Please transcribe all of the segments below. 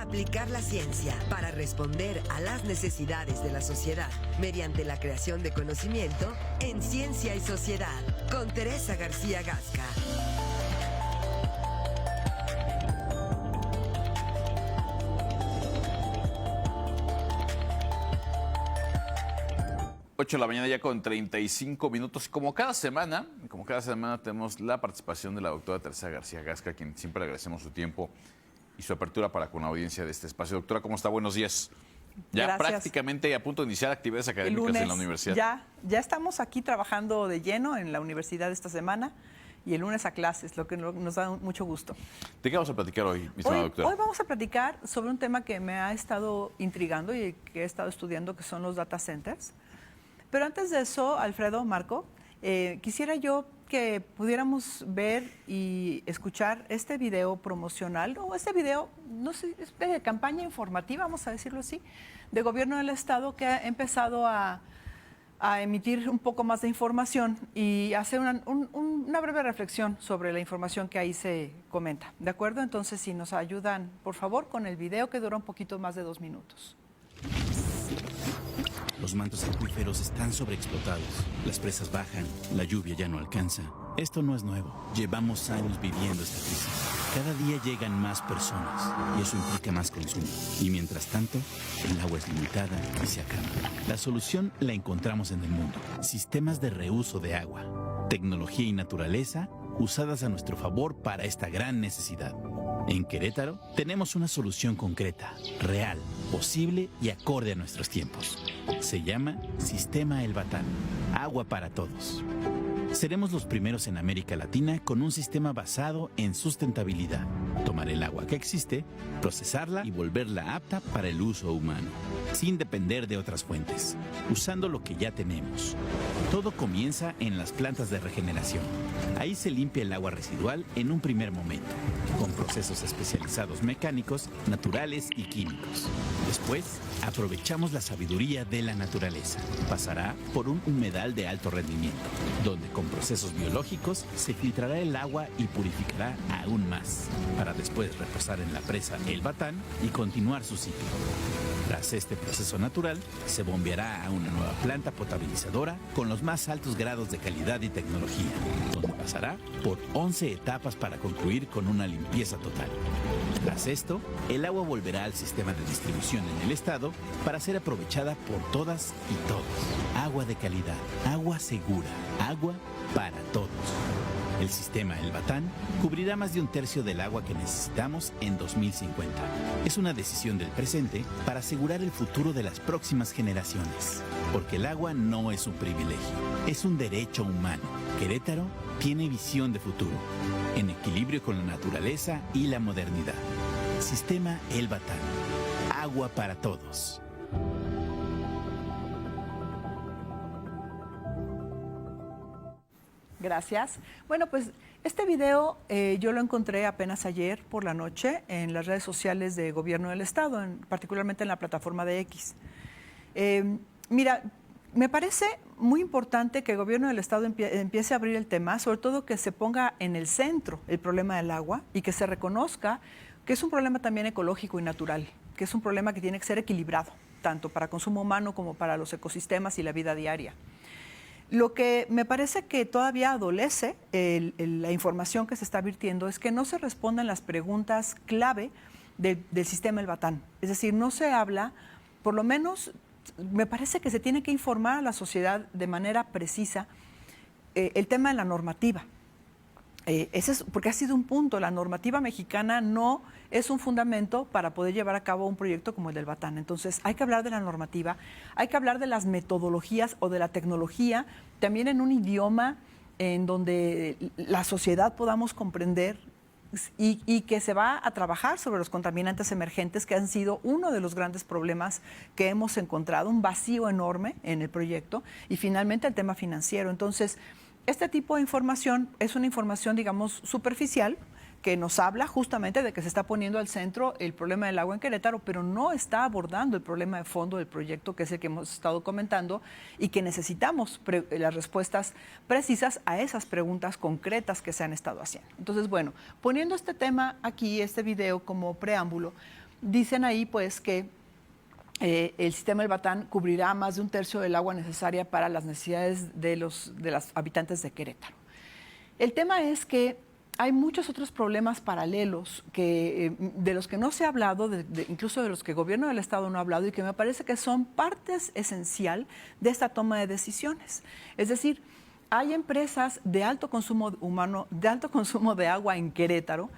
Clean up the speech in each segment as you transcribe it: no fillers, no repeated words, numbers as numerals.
Aplicar la ciencia para responder a las necesidades de la sociedad mediante la creación de conocimiento en Ciencia y Sociedad, con Teresa García Gasca. Ocho de la mañana ya con 35 minutos. Como cada semana tenemos la participación de la doctora Teresa García Gasca, a quien siempre agradecemos su tiempo y su apertura para con la audiencia de este espacio. Doctora, ¿cómo está? Buenos días. Ya Gracias. Prácticamente a punto de iniciar actividades académicas en la universidad. Ya estamos aquí trabajando de lleno en la universidad esta semana y el lunes a clases, lo que nos da mucho gusto. ¿De qué vamos a platicar hoy, mi estimada doctora? Hoy vamos a platicar sobre un tema que me ha estado intrigando y que he estado estudiando, que son los data centers. Pero antes de eso, Alfredo, Marco, quisiera yo que pudiéramos ver y escuchar este video promocional, o este video, no sé, es de campaña informativa, vamos a decirlo así, de gobierno del Estado, que ha empezado a emitir un poco más de información y hacer una breve reflexión sobre la información que ahí se comenta. ¿De acuerdo? Entonces, si nos ayudan, por favor, con el video, que dura un poquito más de 2 minutos. Los mantos acuíferos están sobreexplotados. Las presas bajan, la lluvia ya no alcanza. Esto no es nuevo. Llevamos años viviendo esta crisis. Cada día llegan más personas y eso implica más consumo. Y mientras tanto, el agua es limitada y se acaba. La solución la encontramos en el mundo. Sistemas de reuso de agua, tecnología y naturaleza usadas a nuestro favor para esta gran necesidad. En Querétaro tenemos una solución concreta, real, posible y acorde a nuestros tiempos. Se llama Sistema El Batán, agua para todos. Seremos los primeros en América Latina con un sistema basado en sustentabilidad. Tomar el agua que existe, procesarla y volverla apta para el uso humano, sin depender de otras fuentes, usando lo que ya tenemos. Todo comienza en las plantas de regeneración. Ahí se limpia el agua residual en un primer momento, con procesos especializados mecánicos, naturales y químicos. Después, aprovechamos la sabiduría de la naturaleza. Pasará por un humedal de alto rendimiento, donde con procesos biológicos se filtrará el agua y purificará aún más, para después reposar en la presa El Batán y continuar su ciclo. Tras este proceso natural, se bombeará a una nueva planta potabilizadora con los más altos grados de calidad y tecnología, donde pasará por 11 etapas para concluir con una limpieza total. Tras esto, el agua volverá al sistema de distribución en el estado para ser aprovechada por todas y todos. Agua de calidad, agua segura, agua para todos. El sistema El Batán cubrirá más de 1/3 del agua que necesitamos en 2050. Es una decisión del presente para asegurar el futuro de las próximas generaciones. Porque el agua no es un privilegio, es un derecho humano. Querétaro tiene visión de futuro, en equilibrio con la naturaleza y la modernidad. Sistema El Batán, agua para todos. Gracias. Bueno, pues este video yo lo encontré apenas ayer por la noche en las redes sociales de Gobierno del Estado, particularmente en la plataforma de X. Mira, me parece muy importante que el Gobierno del Estado empiece a abrir el tema, sobre todo que se ponga en el centro el problema del agua y que se reconozca que es un problema también ecológico y natural, que es un problema que tiene que ser equilibrado, tanto para consumo humano como para los ecosistemas y la vida diaria. Lo que me parece que todavía adolece la información que se está virtiendo es que no se respondan las preguntas clave del sistema El Batán. Es decir, no se habla, por lo menos me parece que se tiene que informar a la sociedad de manera precisa el tema de la normativa. Ese es, porque ha sido un punto, la normativa mexicana no es un fundamento para poder llevar a cabo un proyecto como el del Batán. Entonces hay que hablar de la normativa, hay que hablar de las metodologías o de la tecnología, también en un idioma en donde la sociedad podamos comprender y que se va a trabajar sobre los contaminantes emergentes, que han sido uno de los grandes problemas que hemos encontrado, un vacío enorme en el proyecto, y finalmente el tema financiero. Entonces, este tipo de información es una información, digamos, superficial, que nos habla justamente de que se está poniendo al centro el problema del agua en Querétaro, pero no está abordando el problema de fondo del proyecto, que es el que hemos estado comentando, y que necesitamos las respuestas precisas a esas preguntas concretas que se han estado haciendo. Entonces, bueno, poniendo este tema aquí, este video como preámbulo, dicen ahí pues que el sistema del Batán cubrirá más de un tercio del agua necesaria para las necesidades de los habitantes de Querétaro. El tema es que hay muchos otros problemas paralelos de los que no se ha hablado, incluso de los que el gobierno del Estado no ha hablado y que me parece que son partes esencial de esta toma de decisiones. Es decir, hay empresas de alto consumo humano, de alto consumo de agua en Querétaro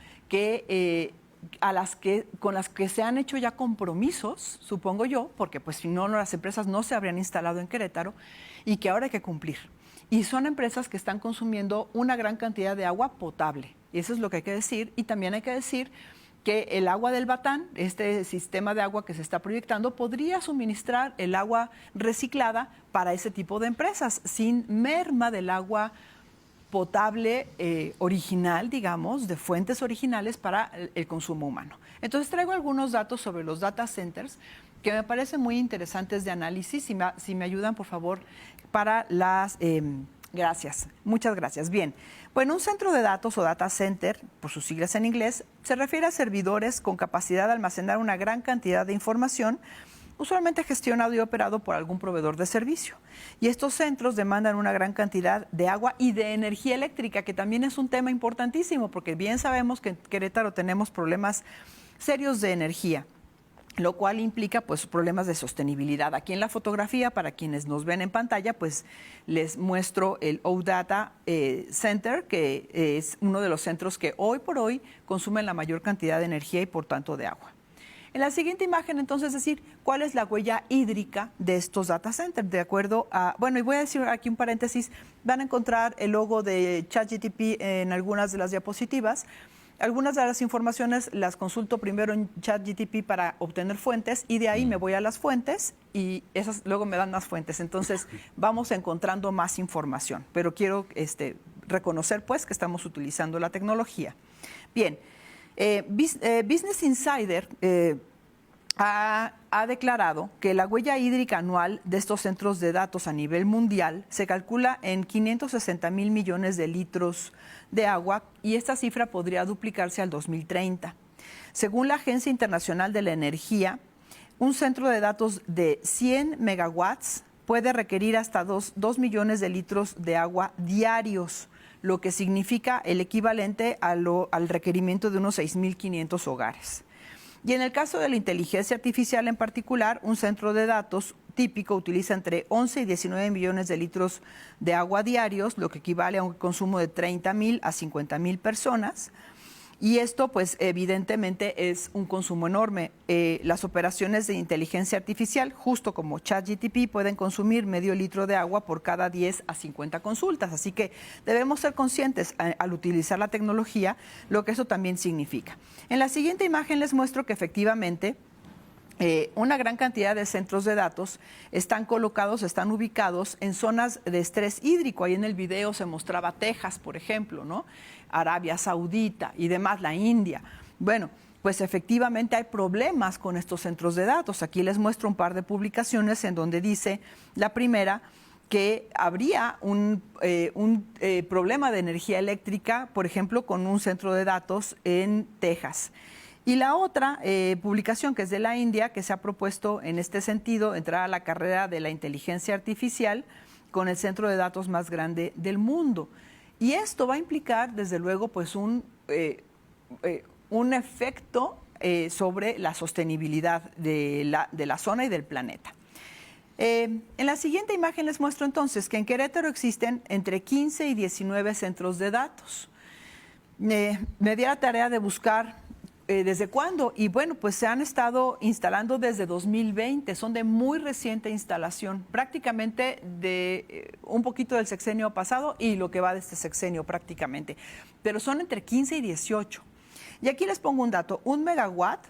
con las que se han hecho ya compromisos, supongo yo, porque pues si no, las empresas no se habrían instalado en Querétaro y que ahora hay que cumplir. Y son empresas que están consumiendo una gran cantidad de agua potable. Y eso es lo que hay que decir. Y también hay que decir que el agua del Batán, este sistema de agua que se está proyectando, podría suministrar el agua reciclada para ese tipo de empresas, sin merma del agua potable original, digamos, de fuentes originales para el consumo humano. Entonces traigo algunos datos sobre los data centers que me parecen muy interesantes de análisis. Si me ayudan, por favor, para las... gracias, muchas gracias. Bien, bueno, un centro de datos o data center, por sus siglas en inglés, se refiere a servidores con capacidad de almacenar una gran cantidad de información, usualmente gestionado y operado por algún proveedor de servicio. Y estos centros demandan una gran cantidad de agua y de energía eléctrica, que también es un tema importantísimo, porque bien sabemos que en Querétaro tenemos problemas serios de energía, lo cual implica pues problemas de sostenibilidad. Aquí en la fotografía, para quienes nos ven en pantalla, pues les muestro el OData Center, que es uno de los centros que hoy por hoy consumen la mayor cantidad de energía y por tanto de agua. En la siguiente imagen, entonces, es decir, ¿cuál es la huella hídrica de estos data centers? De acuerdo a, bueno, y voy a decir aquí un paréntesis, van a encontrar el logo de ChatGPT en algunas de las diapositivas. Algunas de las informaciones las consulto primero en ChatGPT para obtener fuentes y de ahí me voy a las fuentes y esas luego me dan más fuentes. Entonces vamos encontrando más información, pero quiero reconocer pues que estamos utilizando la tecnología. Bien, Business Insider ha declarado que la huella hídrica anual de estos centros de datos a nivel mundial se calcula en 560,000 millones de litros de agua y esta cifra podría duplicarse al 2030. Según la Agencia Internacional de la Energía, un centro de datos de 100 megawatts puede requerir hasta 2 millones de litros de agua diarios, lo que significa el equivalente al requerimiento de unos 6,500 hogares. Y en el caso de la inteligencia artificial en particular, un centro de datos típico utiliza entre 11 y 19 millones de litros de agua diarios, lo que equivale a un consumo de 30,000 a 50,000 personas. Y esto, pues, evidentemente es un consumo enorme. Las operaciones de inteligencia artificial, justo como ChatGPT, pueden consumir medio litro de agua por cada 10 a 50 consultas. Así que debemos ser conscientes al utilizar la tecnología, lo que eso también significa. En la siguiente imagen les muestro que efectivamente una gran cantidad de centros de datos están ubicados en zonas de estrés hídrico. Ahí en el video se mostraba Texas, por ejemplo, ¿no? Arabia Saudita y demás, la India. Bueno, pues efectivamente hay problemas con estos centros de datos. Aquí les muestro un par de publicaciones en donde dice, la primera, que habría un problema de energía eléctrica, por ejemplo, con un centro de datos en Texas. Y la otra publicación, que es de la India, que se ha propuesto en este sentido entrar a la carrera de la inteligencia artificial con el centro de datos más grande del mundo. Y esto va a implicar, desde luego, pues un efecto sobre la sostenibilidad de la zona y del planeta. En la siguiente imagen les muestro entonces que en Querétaro existen entre 15 y 19 centros de datos. Me di a la tarea de buscar ¿desde cuándo? Y bueno, pues se han estado instalando desde 2020, son de muy reciente instalación, prácticamente de un poquito del sexenio pasado y lo que va de este sexenio prácticamente, pero son entre 15 y 18. Y aquí les pongo un dato, 1 megawatt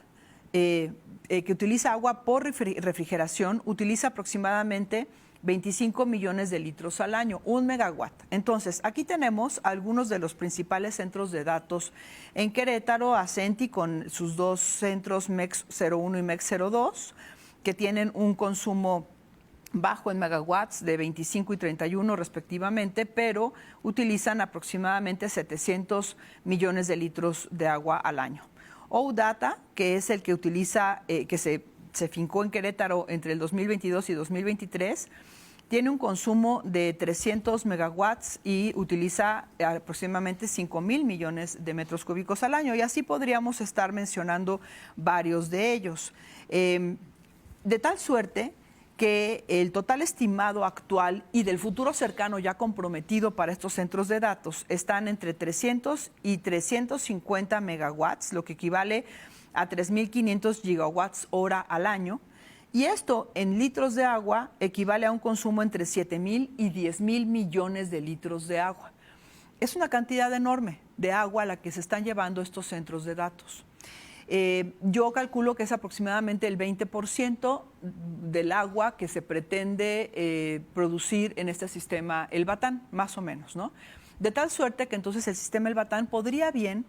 que utiliza agua por refrigeración, utiliza aproximadamente 25 millones de litros al año, 1 megawatt. Entonces, aquí tenemos algunos de los principales centros de datos en Querétaro, Ascenty con sus dos centros MEX 01 y MEX 02, que tienen un consumo bajo en megawatts de 25 y 31 respectivamente, pero utilizan aproximadamente 700 millones de litros de agua al año. OData, que es el que utiliza, que se fincó en Querétaro entre el 2022 y 2023, tiene un consumo de 300 megawatts y utiliza aproximadamente 5,000 millones de metros cúbicos al año. Y así podríamos estar mencionando varios de ellos. De tal suerte que el total estimado actual y del futuro cercano ya comprometido para estos centros de datos están entre 300 y 350 megawatts, lo que equivale a 3.500 gigawatts hora al año. Y esto en litros de agua equivale a un consumo entre 7,000 y 10,000 millones de litros de agua. Es una cantidad enorme de agua a la que se están llevando estos centros de datos. Yo calculo que es aproximadamente el 20% del agua que se pretende producir en este sistema El Batán, más o menos, ¿no? De tal suerte que entonces el sistema El Batán podría bien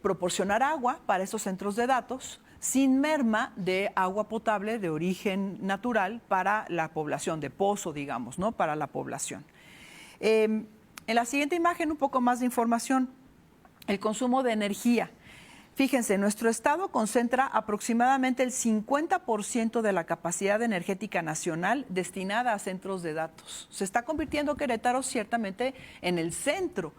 proporcionar agua para esos centros de datos sin merma de agua potable de origen natural para la población, de pozo, digamos, ¿no? Para la población. En la siguiente imagen, un poco más de información. El consumo de energía. Fíjense, nuestro estado concentra aproximadamente el 50% de la capacidad energética nacional destinada a centros de datos. Se está convirtiendo Querétaro ciertamente en el centro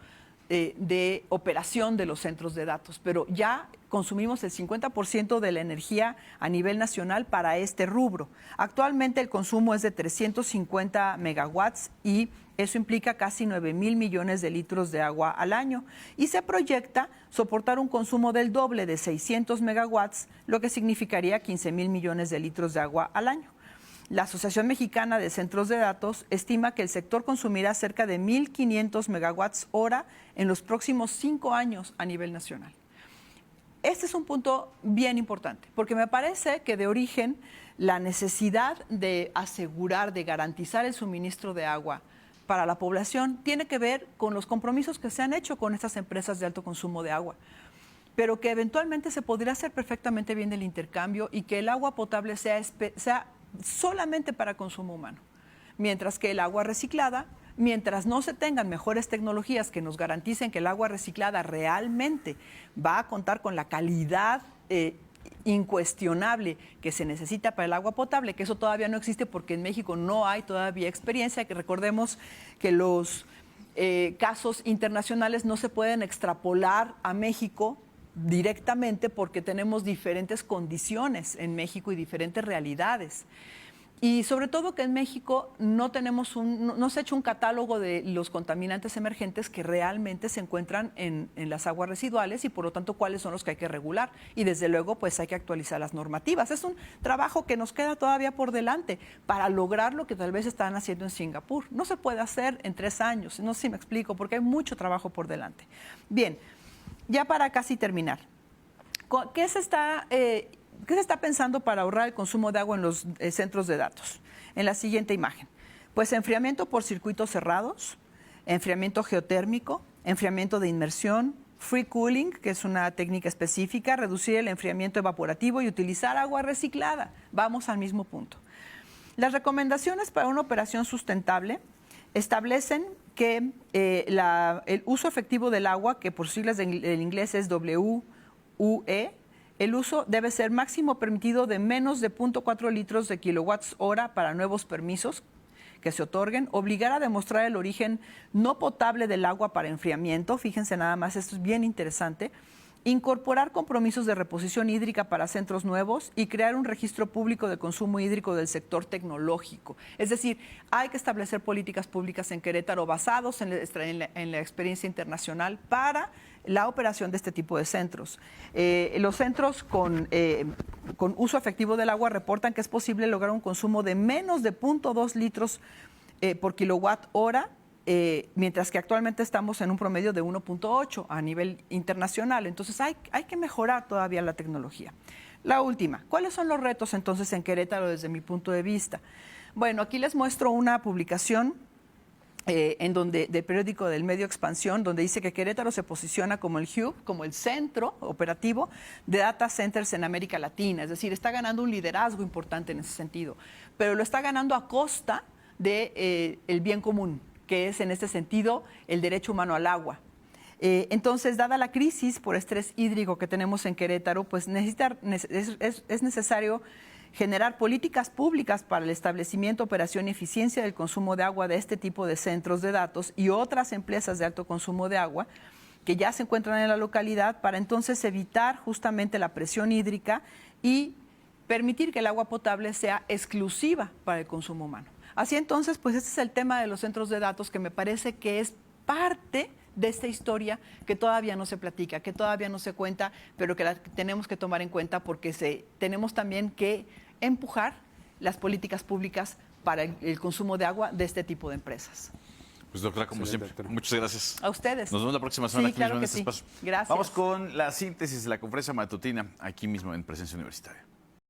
de operación de los centros de datos, pero ya consumimos el 50% de la energía a nivel nacional para este rubro. Actualmente el consumo es de 350 megawatts y eso implica casi 9,000 millones de litros de agua al año y se proyecta soportar un consumo del doble de 600 megawatts, lo que significaría 15,000 millones de litros de agua al año. La Asociación Mexicana de Centros de Datos estima que el sector consumirá cerca de 1.500 megawatts hora en los próximos 5 años a nivel nacional. Este es un punto bien importante, porque me parece que de origen la necesidad de asegurar, de garantizar el suministro de agua para la población tiene que ver con los compromisos que se han hecho con estas empresas de alto consumo de agua, pero que eventualmente se podría hacer perfectamente bien el intercambio y que el agua potable sea solamente para consumo humano, mientras que el agua reciclada, mientras no se tengan mejores tecnologías que nos garanticen que el agua reciclada realmente va a contar con la calidad incuestionable que se necesita para el agua potable, que eso todavía no existe porque en México no hay todavía experiencia, que recordemos que los casos internacionales no se pueden extrapolar a México directamente porque tenemos diferentes condiciones en México y diferentes realidades. Y sobre todo que en México no se ha hecho un catálogo de los contaminantes emergentes que realmente se encuentran en las aguas residuales y por lo tanto cuáles son los que hay que regular. Y desde luego pues hay que actualizar las normativas. Es un trabajo que nos queda todavía por delante para lograr lo que tal vez están haciendo en Singapur. No se puede hacer en 3 años, no sé si me explico, porque hay mucho trabajo por delante. Bien, ya para casi terminar, ¿qué se está pensando para ahorrar el consumo de agua en los centros de datos? En la siguiente imagen. Pues enfriamiento por circuitos cerrados, enfriamiento geotérmico, enfriamiento de inmersión, free cooling, que es una técnica específica, reducir el enfriamiento evaporativo y utilizar agua reciclada. Vamos al mismo punto. Las recomendaciones para una operación sustentable establecen que el uso efectivo del agua, que por siglas del inglés es WUE, el uso debe ser máximo permitido de menos de 0.4 litros de kilowatts hora para nuevos permisos que se otorguen, obligar a demostrar el origen no potable del agua para enfriamiento, fíjense nada más, esto es bien interesante, incorporar compromisos de reposición hídrica para centros nuevos y crear un registro público de consumo hídrico del sector tecnológico. Es decir, hay que establecer políticas públicas en Querétaro basados en la experiencia internacional para la operación de este tipo de centros. Los centros con uso efectivo del agua reportan que es posible lograr un consumo de menos de 0.2 litros por kilowatt hora, mientras que actualmente estamos en un promedio de 1.8 a nivel internacional. Entonces hay que mejorar todavía la tecnología. La última, ¿cuáles son los retos entonces en Querétaro desde mi punto de vista? Bueno, aquí les muestro una publicación del periódico del medio Expansión, donde dice que Querétaro se posiciona como el hub, como el centro operativo de data centers en América Latina. Es decir, está ganando un liderazgo importante en ese sentido, pero lo está ganando a costa del bien común, que es en este sentido el derecho humano al agua. Entonces, dada la crisis por estrés hídrico que tenemos en Querétaro, pues es necesario generar políticas públicas para el establecimiento, operación y eficiencia del consumo de agua de este tipo de centros de datos y otras empresas de alto consumo de agua que ya se encuentran en la localidad, para entonces evitar justamente la presión hídrica y permitir que el agua potable sea exclusiva para el consumo humano. Así entonces, pues este es el tema de los centros de datos, que me parece que es parte de esta historia que todavía no se platica, que todavía no se cuenta, pero que la tenemos que tomar en cuenta porque tenemos también que empujar las políticas públicas para el consumo de agua de este tipo de empresas. Pues doctora, como siempre, muchas gracias. A ustedes. Nos vemos la próxima semana aquí mismo en este espacio. Gracias. Vamos con la síntesis de la conferencia matutina aquí mismo en Presencia Universitaria.